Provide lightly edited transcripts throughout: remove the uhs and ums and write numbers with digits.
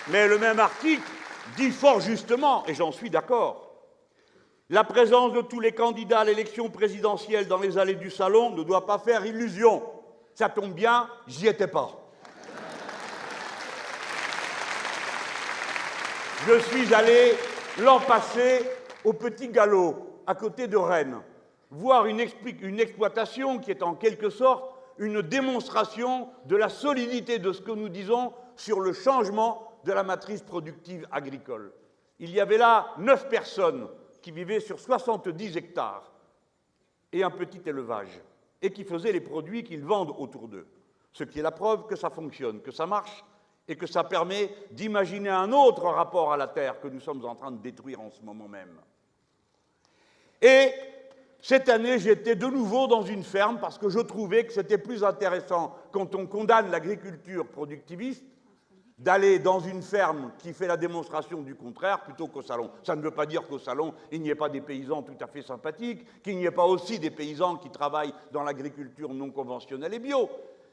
Mais le même article dit fort justement, et j'en suis d'accord, la présence de tous les candidats à l'élection présidentielle dans les allées du salon ne doit pas faire illusion. Ça tombe bien, j'y étais pas. Je suis allé l'an passé au Petit Galop, à côté de Rennes, voir une exploitation qui est en quelque sorte une démonstration de la solidité de ce que nous disons sur le changement de la matrice productive agricole. Il y avait là 9 personnes qui vivaient sur 70 hectares et un petit élevage, et qui faisaient les produits qu'ils vendent autour d'eux. Ce qui est la preuve que ça fonctionne, que ça marche, et que ça permet d'imaginer un autre rapport à la terre que nous sommes en train de détruire en ce moment même. Et cette année, j'étais de nouveau dans une ferme parce que je trouvais que c'était plus intéressant, quand on condamne l'agriculture productiviste, d'aller dans une ferme qui fait la démonstration du contraire plutôt qu'au salon. Ça ne veut pas dire qu'au salon, il n'y ait pas des paysans tout à fait sympathiques, qu'il n'y ait pas aussi des paysans qui travaillent dans l'agriculture non conventionnelle et bio.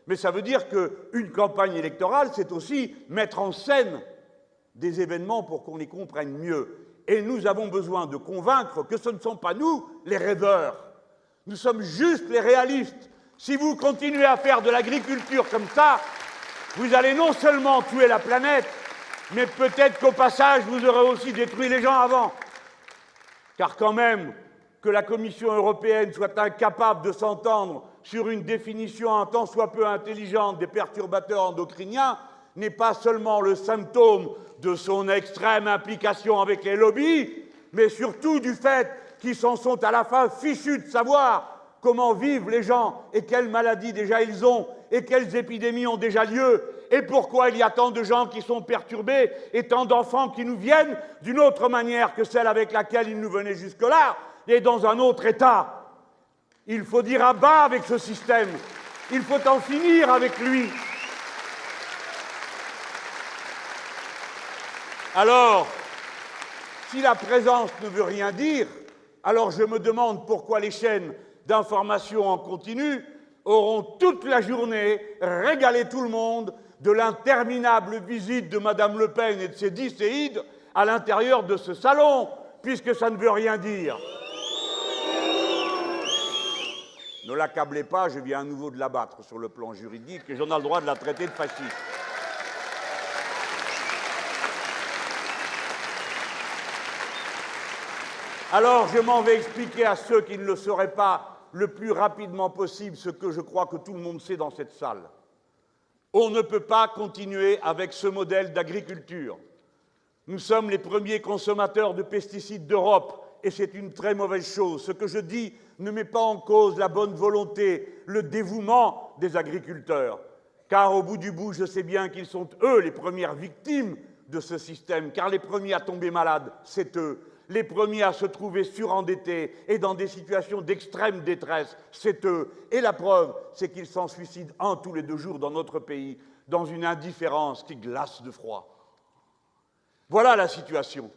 Mais ça veut dire qu'une campagne électorale, c'est aussi mettre en scène des événements pour qu'on les comprenne mieux. Et nous avons besoin de convaincre que ce ne sont pas nous les rêveurs. Nous sommes juste les réalistes. Si vous continuez à faire de l'agriculture comme ça, vous allez non seulement tuer la planète, mais peut-être qu'au passage, vous aurez aussi détruit les gens avant. Car quand même, que la Commission européenne soit incapable de s'entendre sur une définition un tant soit peu intelligente des perturbateurs endocriniens n'est pas seulement le symptôme de son extrême implication avec les lobbies, mais surtout du fait qu'ils s'en sont à la fin fichus de savoir comment vivent les gens et quelles maladies déjà ils ont et quelles épidémies ont déjà lieu et pourquoi il y a tant de gens qui sont perturbés et tant d'enfants qui nous viennent d'une autre manière que celle avec laquelle ils nous venaient jusque-là et dans un autre état. Il faut dire à bas avec ce système. Il faut en finir avec lui. Alors, si la présence ne veut rien dire, alors je me demande pourquoi les chaînes d'information en continu auront toute la journée régalé tout le monde de l'interminable visite de Mme Le Pen et de ses 10 séides à l'intérieur de ce salon, puisque ça ne veut rien dire. Ne l'accablez pas, je viens à nouveau de l'abattre sur le plan juridique et j'en ai le droit de la traiter de fasciste. Alors je m'en vais expliquer à ceux qui ne le sauraient pas le plus rapidement possible ce que je crois que tout le monde sait dans cette salle. On ne peut pas continuer avec ce modèle d'agriculture. Nous sommes les premiers consommateurs de pesticides d'Europe et c'est une très mauvaise chose. Ce que je dis ne met pas en cause la bonne volonté, le dévouement des agriculteurs. Car au bout du bout, je sais bien qu'ils sont eux les premières victimes de ce système, car les premiers à tomber malades, c'est eux. Les premiers à se trouver surendettés et dans des situations d'extrême détresse, c'est eux. Et la preuve, c'est qu'ils s'en suicident un tous les 2 jours dans notre pays, dans une indifférence qui glace de froid. Voilà la situation.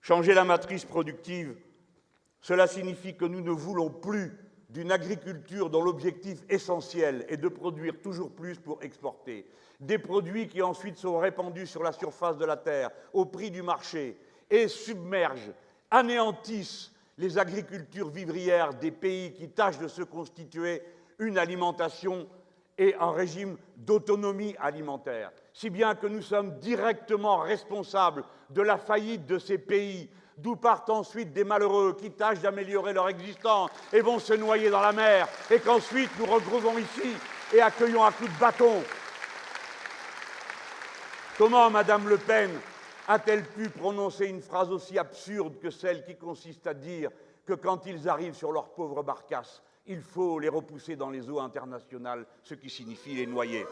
Changer la matrice productive, cela signifie que nous ne voulons plus d'une agriculture dont l'objectif essentiel est de produire toujours plus pour exporter. Des produits qui ensuite sont répandus sur la surface de la terre, au prix du marché, et submergent, anéantissent les agricultures vivrières des pays qui tâchent de se constituer une alimentation et un régime d'autonomie alimentaire. Si bien que nous sommes directement responsables de la faillite de ces pays, d'où partent ensuite des malheureux qui tâchent d'améliorer leur existence et vont se noyer dans la mer, et qu'ensuite nous retrouvons ici et accueillons à coups de bâton. Comment Mme Le Pen a-t-elle pu prononcer une phrase aussi absurde que celle qui consiste à dire que quand ils arrivent sur leurs pauvres barcasses, il faut les repousser dans les eaux internationales, ce qui signifie les noyer.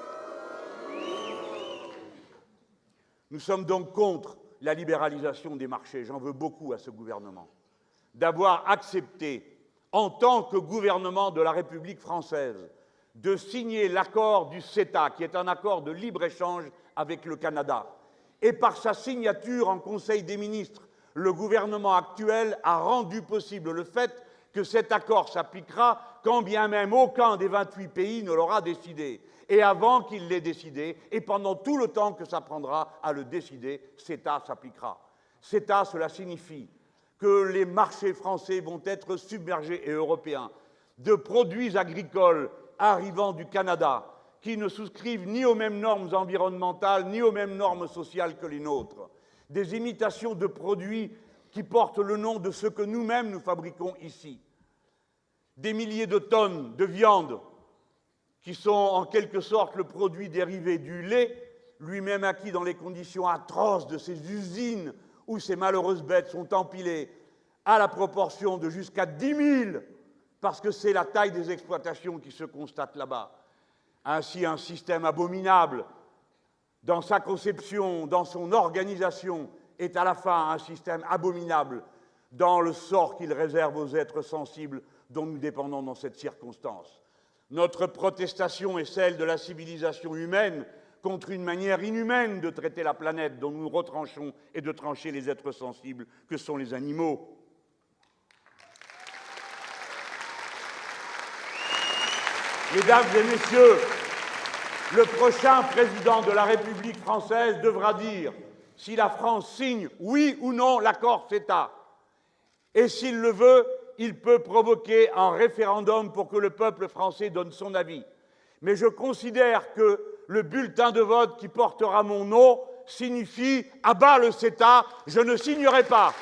Nous sommes donc contre la libéralisation des marchés. J'en veux beaucoup à ce gouvernement d'avoir accepté, en tant que gouvernement de la République française, de signer l'accord du CETA, qui est un accord de libre-échange avec le Canada. Et par sa signature en Conseil des ministres, le gouvernement actuel a rendu possible le fait que cet accord s'appliquera quand bien même aucun des 28 pays ne l'aura décidé. Et avant qu'il l'ait décidé, et pendant tout le temps que ça prendra à le décider, CETA s'appliquera. CETA, cela signifie que les marchés français vont être submergés, et européens, de produits agricoles arrivant du Canada, qui ne souscrivent ni aux mêmes normes environnementales, ni aux mêmes normes sociales que les nôtres. Des imitations de produits qui portent le nom de ce que nous-mêmes nous fabriquons ici. Des milliers de tonnes de viande qui sont en quelque sorte le produit dérivé du lait, lui-même acquis dans les conditions atroces de ces usines où ces malheureuses bêtes sont empilées à la proportion de jusqu'à 10 000, parce que c'est la taille des exploitations qui se constate là-bas. Ainsi, un système abominable dans sa conception, dans son organisation, est à la fin un système abominable dans le sort qu'il réserve aux êtres sensibles dont nous dépendons dans cette circonstance. Notre protestation est celle de la civilisation humaine contre une manière inhumaine de traiter la planète dont nous retranchons et de trancher les êtres sensibles que sont les animaux. Mesdames et messieurs, le prochain président de la République française devra dire si la France signe, oui ou non, l'accord CETA. Et s'il le veut, il peut provoquer un référendum pour que le peuple français donne son avis. Mais je considère que le bulletin de vote qui portera mon nom signifie « à bas le CETA, je ne signerai pas ».